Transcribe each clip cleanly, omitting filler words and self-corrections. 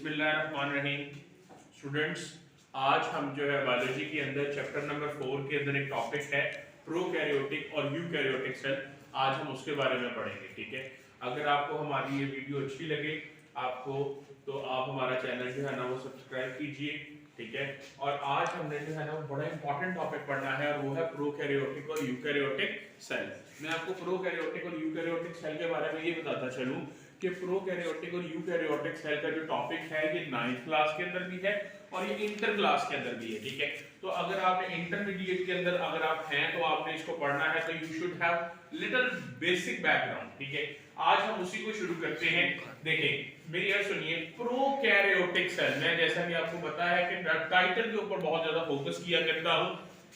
बिस्मिल्लाहिर्रहमानिर्रहीम। स्टूडेंट्स, आज हम जो है बायोलॉजी के अंदर चैप्टर नंबर 4 के अंदर एक टॉपिक है प्रोकैरियोटिक और यूकैरियोटिक सेल। आज हम उसके बारे में पढ़ेंगे। ठीक है, अगर आपको हमारी ये वीडियो अच्छी लगे आपको तो आप हमारा चैनल जो है ना वो सब्सक्राइब कीजिए। ठीक है, और आज हमने जो है ना बड़ा इंपॉर्टेंट टॉपिक पढ़ना है और वो है प्रोकैरियोटिक और यूकैरियोटिक सेल। मैं आपको प्रोकैरियोटिक और यूकैरियोटिक सेल के बारे में ये बताता चलूं कि प्रोकैरियोटिक और यूकैरियोटिक सेल का जो टॉपिक है ये 9th क्लास के अंदर भी है और ये इंटर क्लास के अंदर भी है। ठीक है, तो अगर आपने इंटरमीडिएट के अंदर अगर आप हैं तो आपने इसको पढ़ना है, तो you should have little basic background. ठीक है, आज हम उसी को शुरू करते हैं। देखें मेरी यार सुनिए, प्रोकैरियोटिक सेल में जैसा कि आपको पता है कि टाइटल के ऊपर बहुत ज्यादा फोकस किया करता हूं,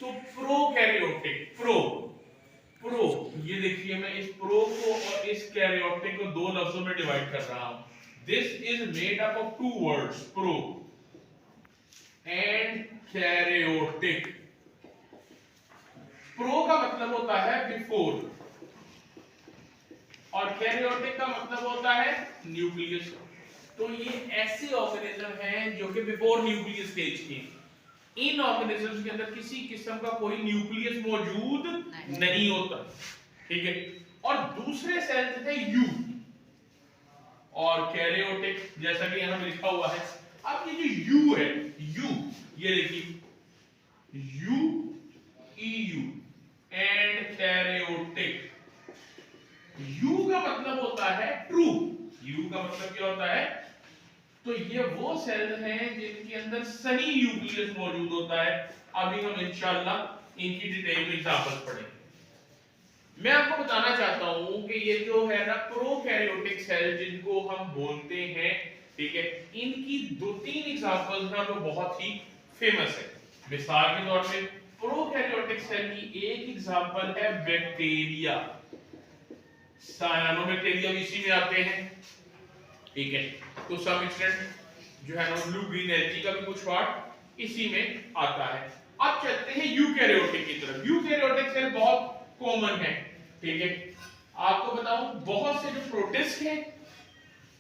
तो प्रोकैरियोटिक प्रो ये देखिए मैं इस प्रो को और इस कैरियोटिक को दो लफ्जों में डिवाइड कर रहा हूं। This is made up of two words, pro and karyotic. Pro का मतलब होता है बिफोर और कैरियोटिक का मतलब होता है न्यूक्लियस। तो ये ऐसे ऑर्गेनिज्म हैं जो कि बिफोर न्यूक्लियस स्टेज के। इन ऑर्गेनिजम्स के अंदर किसी किस्म का कोई न्यूक्लियस मौजूद नहीं होता। ठीक है, और दूसरे सेल्स थे यू और कैरियोटिक, जैसा कि यहां लिखा हुआ है। अब ये जो यू है, यू ये देखिए you you and karyotic. You का मतलब होता है ट्रू। यू का मतलब क्या होता है? तो ये वो सेल हैं जिनके अंदर सही न्यूक्लियस मौजूद होता है। अभी हम इंशाल्लाह इनकी डिटेल में एग्जांपल पढ़ेंगे। मैं आपको बताना चाहता हूं कि ये जो है ना प्रोकैरियोटिक सेल जिनको हम बोलते हैं, ठीक है, इनकी दो तीन एग्जांपल्स हैं जो बहुत ही फेमस है। मिसाल के तौर पे प्रोकैरियोटिक सेल की एक एग्जांपल है बैक्टीरिया। सायानोबैक्टीरिया इसी में आते हैं। ठीक है, तो सम एक्सटेंट जो है ना ब्लू ग्रीन एल्गी का भी कुछ पार्ट इसी में आता है। अब चलते हैं यूकैरियोटिक की तरफ। यूकैरियोटिक सेल बहुत कॉमन है। ठीक है, आपको बताऊं बहुत से जो प्रोटिस्ट हैं,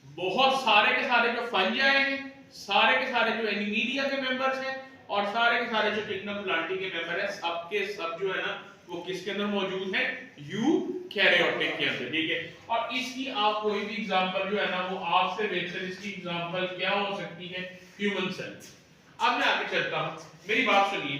बहुत सारे के सारे जो फंजाई हैं, सारे के सारे जो एनिमीडिया के मेंबर्स हैं और सारे के सारे जो किंगडम प्लांटी के मेंबर हैं, सबके सब जो है ना वो किसके अंदर मौजूद है? यूकैरियोटिक के अंदर। ठीक है, और इसकी आप कोई भी एग्जांपल जो है ना वो आपसे बेहतर इसकी एग्जांपल क्या हो सकती है? Human cell. अब मैं आगे चलता हूं, मेरी बात सुनिए।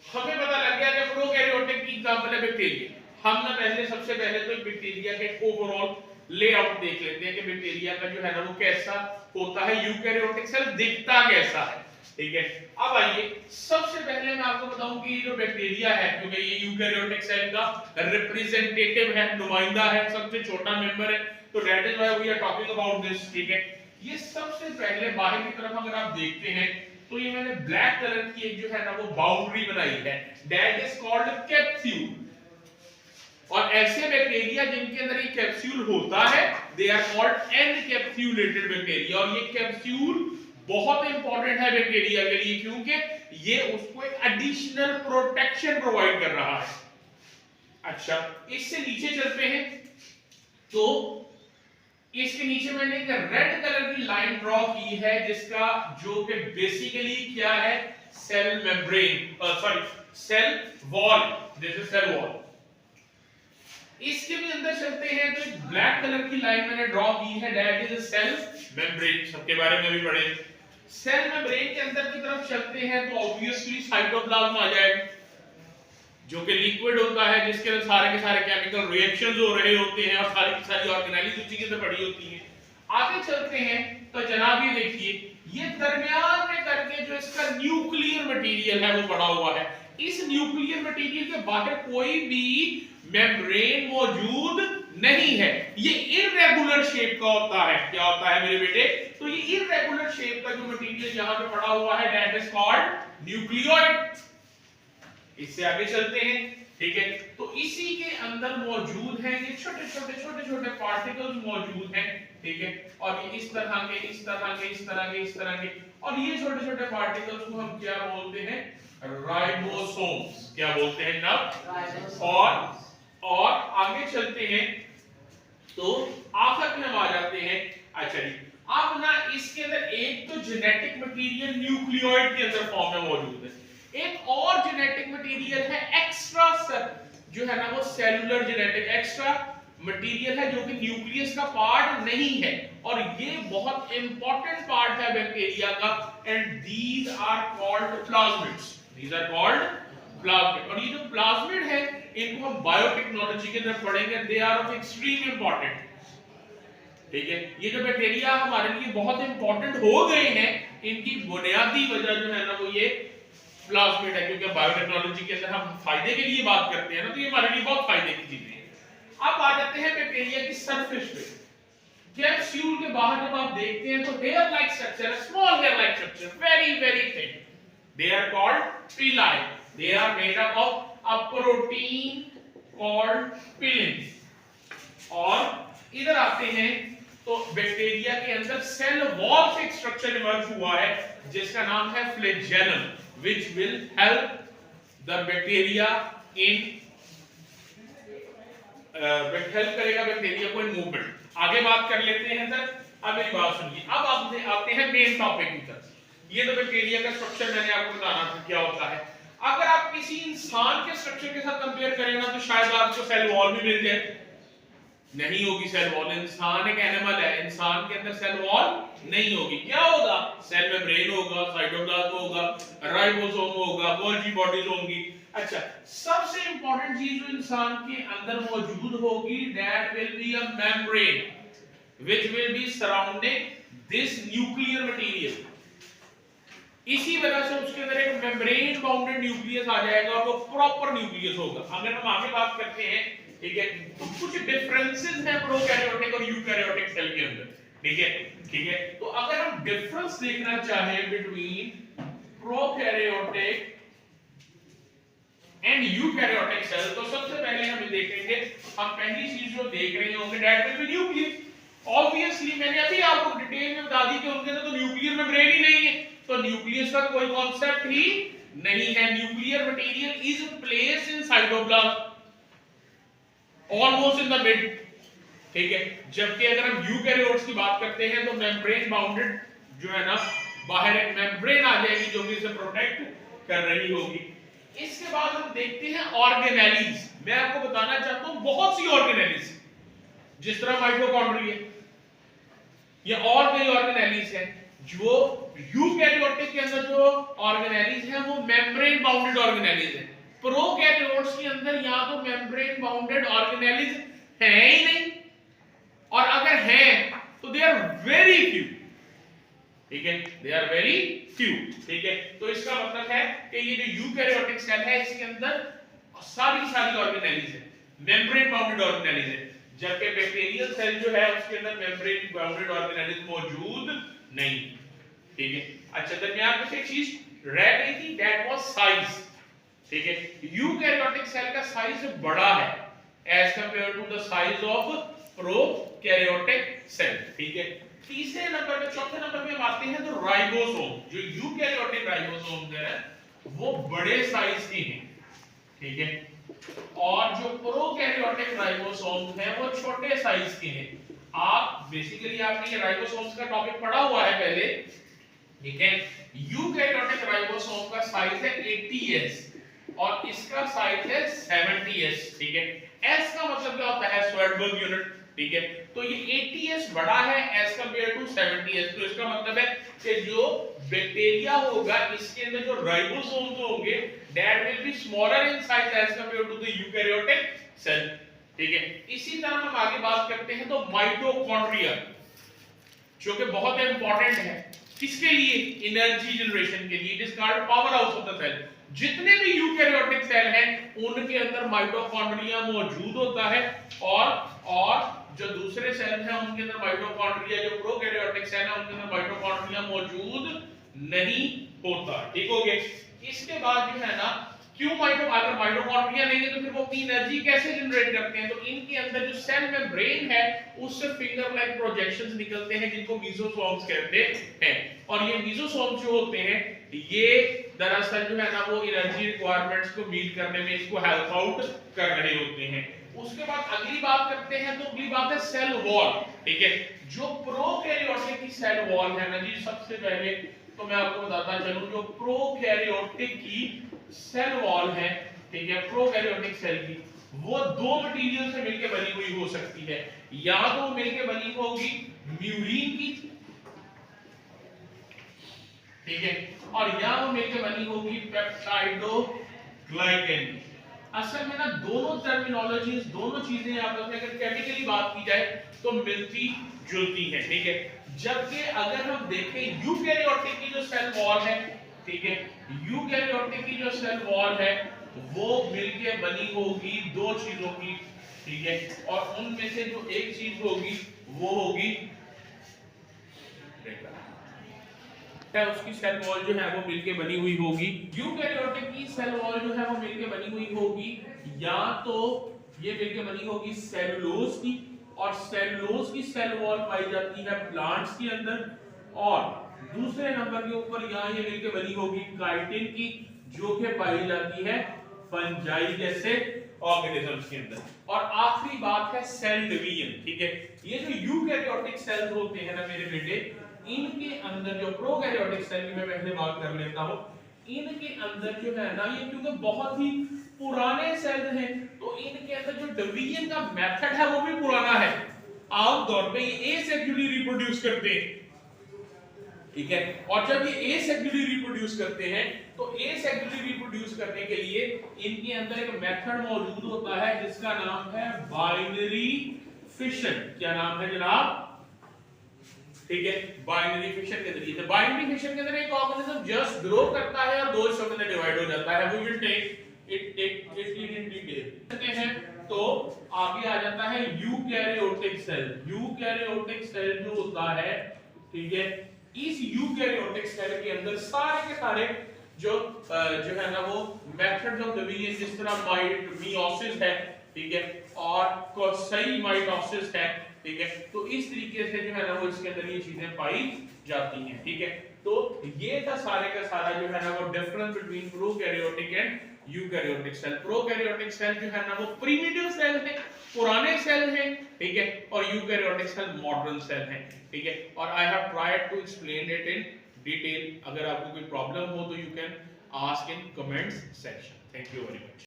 हमें पता लग गया कि प्रोकैरियोटिक की एग्जांपल है बैक्टीरिया। हम ना पहले सबसे पहले तो बैक्टीरिया के ओवरऑल लेआउट देख लेते हैं कि बैक्टीरिया का जो है ना वो कैसा होता है, यूकैरियोटिक सेल दिखता कैसा है। ठीक है, अब आइए सबसे पहले मैं आपको बताऊं कि ये जो बैक्टीरिया है, क्योंकि ये यूकैरियोटिक सेल का रिप्रेजेंटेटिव है, नुमाइंदा है, सबसे छोटा मेंबर है, तो that is why we are talking about this. ठीक है, ये सबसे पहले बाहर की तरफ अगर आप देखते हैं तो ये मैंने ब्लैक कलर की एक जो है ना वो बाउंड्री बनाई है, दैट इज कॉल्ड कैप्सूल। और ऐसे बैक्टीरिया जिनके अंदर ये कैप्सूल होता है they are called encapsulated bacteria. और ये कैप्सूल बहुत इंपॉर्टेंट है बैक्टीरिया के लिए, क्योंकि ये उसको एक एडिशनल प्रोटेक्शन प्रोवाइड कर रहा है। अच्छा, इससे नीचे चलते हैं तो इसके नीचे मैंने एक रेड कलर की लाइन ड्रॉ की है जिसका जो कि बेसिकली क्या है? Cell membrane, sorry cell wall. This is cell wall. इसके भी अंदर चलते हैं तो एक ब्लैक कलर की लाइन मैंने ड्रॉ की है, दैट इज सेल मेम्ब्रेन। सबके बारे में भी पढ़े। सेल मेम्ब्रेन के अंदर की तरफ चलते हैं तो ऑब्वियसली साइटोप्लाज्म आ जाएगा, जो कि लिक्विड होता है जिसके अंदर सारे के सारे केमिकल रिएक्शंस हो रहे होते हैं और सारी की सारी ऑर्गेनेल्स उसी के अंदर पड़ी होती हैं। आगे चलते हैं तो जनाब ये देखिए, ये दरमियान में करके जो इसका न्यूक्लियर मटेरियल है वो पड़ा हुआ है। इस न्यूक्लियर मटेरियल के बाहर कोई भी मेम्ब्रेन मौजूद नहीं है। ये इररेगुलर शेप का होता है। क्या होता है मेरे बेटे? तो ये इररेगुलर शेप का जो मटेरियल यहां पे पड़ा हुआ है दैट इज कॉल्ड न्यूक्लियोइड। इससे आगे चलते हैं। ठीक है, तो इसी के अंदर मौजूद है ये छोटे छोटे पार्टिकल्स मौजूद हैं। ठीक है, और ये इस तरह के इस तरह के इस तरह के इस तरह के, और ये छोटे छोटे पार्टिकल्स को हम क्या बोलते हैं? राइबोसोम्स। क्या बोलते हैं जनाब? और आगे चलते हैं तो आखिर में हम आ जाते हैं। अच्छा जी, अब ना इसके अंदर एक जेनेटिक मटेरियल न्यूक्लियोइड के अंदर फॉर्म में मौजूद है। एक और जेनेटिक मटेरियल है एक्स्ट्रा जो है ना वो सेलुलर जेनेटिक एक्स्ट्रा मटेरियल है जो कि न्यूक्लियस का पार्ट नहीं है, और ये बहुत इंपॉर्टेंट पार्ट है बैक्टीरिया का, and these are called plasmids. These are called plasmid. और ये जो प्लाज्मिड है इनको हम बायोटेक्नोलॉजी के अंदर पढ़ेंगे, they are of extreme important. ठीक है, ये जो बैक्टीरिया हमारे लिए बहुत इंपॉर्टेंट हो गए हैं, इनकी बुनियादी वजह जो है ना वो ये प्लाज्मिड है, क्योंकि बायोटेक्नोलॉजी के अंदर हम फायदे के लिए बात करते हैं ना, तो ये हमारे लिए बहुत फायदे की चीजें हैं। अब आ जाते हैं बैक्टीरिया की सरफेस पे। कैप्सूल के बाहर जब आप देखते हैं तो hair like structure, small hair like structure, very very thin, they are called pili. They are made up of a protein called pilin. और इधर आते हैं तो बैक्टीरिया के अंदर सेल वॉल से एक स्ट्रक्चर इमर्ज हुआ है जिसका नाम है flagellum, which will help the bacteria in help करेगा बैक्टीरिया को इन मूवमेंट। आगे बात कर लेते हैं सर। अब मेरी बात सुनिए, अब आप आते हैं मेन टॉपिक की तरफ। ये तो बैक्टीरिया का स्ट्रक्चर मैंने आपको बताना था क्या होता है। अगर आप किसी इंसान के स्ट्रक्चर के साथ कंपेयर करें ना तो शायद आपको सेल वॉल भी मिल जाए, नहीं होगी सेल वॉल। इंसान एक एनिमल है, इंसान के अंदर सेल वॉल नहीं होगी। क्या होगा? सेल मेम्ब्रेन होगा, साइटोप्लाज्म होगा, राइबोसोम होगा, गोल्गी बॉडीज होंगी। अच्छा, सबसे इंपॉर्टेंट चीज जो इंसान के अंदर मौजूद होगी, that will be a membrane which will be surrounding this nuclear material. इसी वजह से उसके अंदर एक मेम्ब्रेन बाउंडेड न्यूक्लियस आ जाएगा और वो प्रॉपर न्यूक्लियस होगा। अगर हम आगे बात करते हैं, ठीक है, तो कुछ डिफरेंसेस हैं प्रोकैरियोटिक और यूकैरियोटिक सेल के अंदर। ठीक है, ठीक है। तो अगर हम डिफरेंस देखना चाहें between prokaryotic and eukaryotic cell, तो सबसे पहले हम देखेंगे, हम पहली चीज जो देख रहे होंगे that will B nucleus. Obviously मैंने अभी आपको डिटेल में बता दी कि उनके अंदर तो न्यूक्लियर मेम्ब्रेन ही नहीं है, तो न्यूक्लियस का कोई कॉन्सेप्ट ही नहीं है। Nuclear material is placed in cytoplasm almost in the mid. ठीक है, जबकि अगर हम यूकैरियोट्स की बात करते हैं तो मेम्ब्रेन बाउंडेड जो है ना, बाहर एक मेम्ब्रेन आ जाएगी जो कि इसे प्रोटेक्ट कर रही होगी। इसके बाद हम देखते हैं ऑर्गेनेलीज। मैं आपको बताना चाहता हूं बहुत सी ऑर्गेनेलीज, जिस तरह माइटोकॉन्ड्रिया या और कई ऑर्गेनेलीज हैं। जो यूकैरियोटिक के अंदर जो ऑर्गेनेलीज हैं वो मेम्ब्रेन बाउंडेड ऑर्गेनेलीज हैं। प्रोकैरियोट्स के अंदर या तो मेम्ब्रेन बाउंडेड ऑर्गेनेलीज हैं ही नहीं, और अगर हैं तो दे आर वेरी फ्यू। ठीक है, दे आर वेरी फ्यू। ठीक है, तो इसका मतलब है कि ये जो यूकैरियोटिक सेल है इसके अंदर सारी ऑर्गेनेलीज है, मेम्ब्रेन बाउंडेड ऑर्गेनेलीज है, जबकि बैक्टीरियल सेल जो है उसके अंदर मेम्ब्रेन बाउंडेड ऑर्गेनेलीज मौजूद नहीं। ठीक है, अच्छा, दरमियान में से एक चीज रह गई थी, दैट वाज साइज। ठीक है, यूकैरियोटिक सेल का साइज बड़ा है as compare to the size of prokaryotic cell. ठीक है, तीसरे नंबर पे, चौथे नंबर पे हम आते हैं तो राइबोसोम। जो यूकैरियोटिक राइबोसोम है वो बड़े साइज के हैं। ठीक है, और जो प्रोकैरियोटिक राइबोसोम है वो छोटे साइज के हैं। आप बेसिकली आपने ये राइबोसोम्स का टॉपिक पढ़ा हुआ है पहले। ठीक है, यूकैरियोटिक राइबोसोम का साइज है 80s और इसका साइज है 70s। ठीक है, S का मतलब क्या होता है? स्वेर्डबर्ग यूनिट। ठीक है, तो ये 80s बड़ा है एज कंपेयर टू 70s, तो इसका मतलब है कि जो बैक्टीरिया होगा इसके अंदर जो राइबोसोम्स होंगे that will be smaller in size as compare to the eukaryotic cell. ठीक है, इसी तरह हम आगे बात करते हैं तो माइटोकॉन्ड्रिया, जो कि बहुत इंपॉर्टेंट है किसके लिए? एनर्जी जनरेशन के लिए। It is called powerhouse of the cell. जितने भी यूकैरियोटिक सेल हैं उनके अंदर माइटोकॉन्ड्रिया मौजूद होता है, और जो दूसरे सेल हैं उनके अंदर माइटोकॉन्ड्रिया, जो प्रोकैरियोटिक सेल है उनके अंदर माइटोकॉन्ड्रिया मौजूद नहीं होता। ठीक हो गया। इसके बाद जो है ना, क्यों अगर माइटोकॉन्ड्रिया नहीं है तो फिर वो अपनी एनर्जी कैसे जनरेट करते हैं? तो इनके अंदर जो सेल मेम्ब्रेन है उससे फिंगर लाइक प्रोजेक्शंस निकलते हैं जिनको मीसोसोम्स कहते हैं। और ये मीसोसोम्स जो होते हैं ये दरअसल जो है ना वो एनर्जी रिक्वायरमेंट्स को मीट करने में इसको हेल्प आउट कर रहे होते हैं। उसके बाद अगली बात करते हैं, तो अगली बात है सेल वॉल। ठीक है, जो प्रोकैरियोटिक की सेल वॉल है ना जी, सबसे पहले तो मैं आपको बताता चलूं, जो प्रोकैरियोटिक की सेल वॉल है, ठीक है, प्रोकैरियोटिक सेल की, वो दो मटेरियल से मिलकर बनी हुई हो सकती है। या तो मिलकर बनी होगी म्यूरिन की, ठीक है, और या वो मिलकर बनी होगी पेप्टाइडोग्लाइकन की। असल में ना दोनों टर्मिनोलॉजीज, दोनों चीजें आपस में अगर केमिकली बात की जाए तो मिलती जुलती हैं। ठीक है, जबकि अगर हम देखें यूकैरियोटिक की जो सेल वॉल है, ठीक है, यूकैरियोटिक की जो सेल वॉल है वो मिलके बनी होगी दो चीजों की। ठीक है, और उनमें से जो एक चीज होगी वो होगी है, उसकी सेल वॉल जो है वो मिलके बनी हुई होगी। यूकैरियोटिक की सेल वॉल जो है वो मिलके बनी हुई होगी, या तो ये मिलके बनी होगी सेलुलोज की, और सेलुलोज की सेल वॉल पाई जाती है प्लांट्स के अंदर, और दूसरे नंबर के ऊपर यहाँ ये मिलके बनी होगी काइटिन की, जो कि पाई जाती है फंजाई जैसे ऑर्गेनिजम्स के अंदर। और आखिरी बात है सेल डिवीजन। ठीक है, ये जो यूकैरियोटिक सेल्स होते हैं ना मेरे बेटे, इनके अंदर जो प्रोकैरियोटिक सेल की मैं पहले बात कर लेता हूं, इनके अंदर जो है ना, ये क्योंकि बहुत ही पुराने सेल हैं, तो इनके अंदर जो डिवीजन का मेथड है वो भी पुराना है। आमतौर पे ये एसेक्सुअली रिप्रोड्यूस करते हैं। ठीक है, और जब ये एसेक्सुअली रिप्रोड्यूस करते हैं तो एसेक्सुअली रिप्रोड्यूस करने के लिए इनके अंदर एक मेथड मौजूद होता है जिसका नाम है बाइनरी फिशन। क्या नाम है जनाब? ठीक है, बाइनरी फिशन के जरिए से, बाइनरी फिशन के अंदर एक ऑर्गेनिज्म जस्ट ग्रो करता है और दो हिस्सों में डिवाइड हो जाता है। We will take it in detail करते हैं। तो आगे आ जाता है यूकैरियोटिक सेल। यूकैरियोटिक सेल जो होता है, ठीक है, इस यूकैरियोटिक सेल के अंदर सारे के सारे जो है ना वो मेथड्स ऑफ डिवीजन, जिस तरह मियोसिस है, ठीक है, और सही माइटोसिस है, ठीक है, तो इस तरीके से जो है ना वो इसके अंदर ये चीजें पाई जाती हैं। ठीक है, तो ये था सारे का सारा जो है ना वो difference between prokaryotic and eukaryotic cell. Prokaryotic cell जो है ना वो प्रिमिटिव सेल है, पुराने सेल हैं, ठीक है, और यूकैरियोटिक सेल मॉडर्न सेल हैं। ठीक है, और I have tried to explain it in detail. अगर आपको कोई प्रॉब्लम हो तो you can ask in comments section. Thank you very much.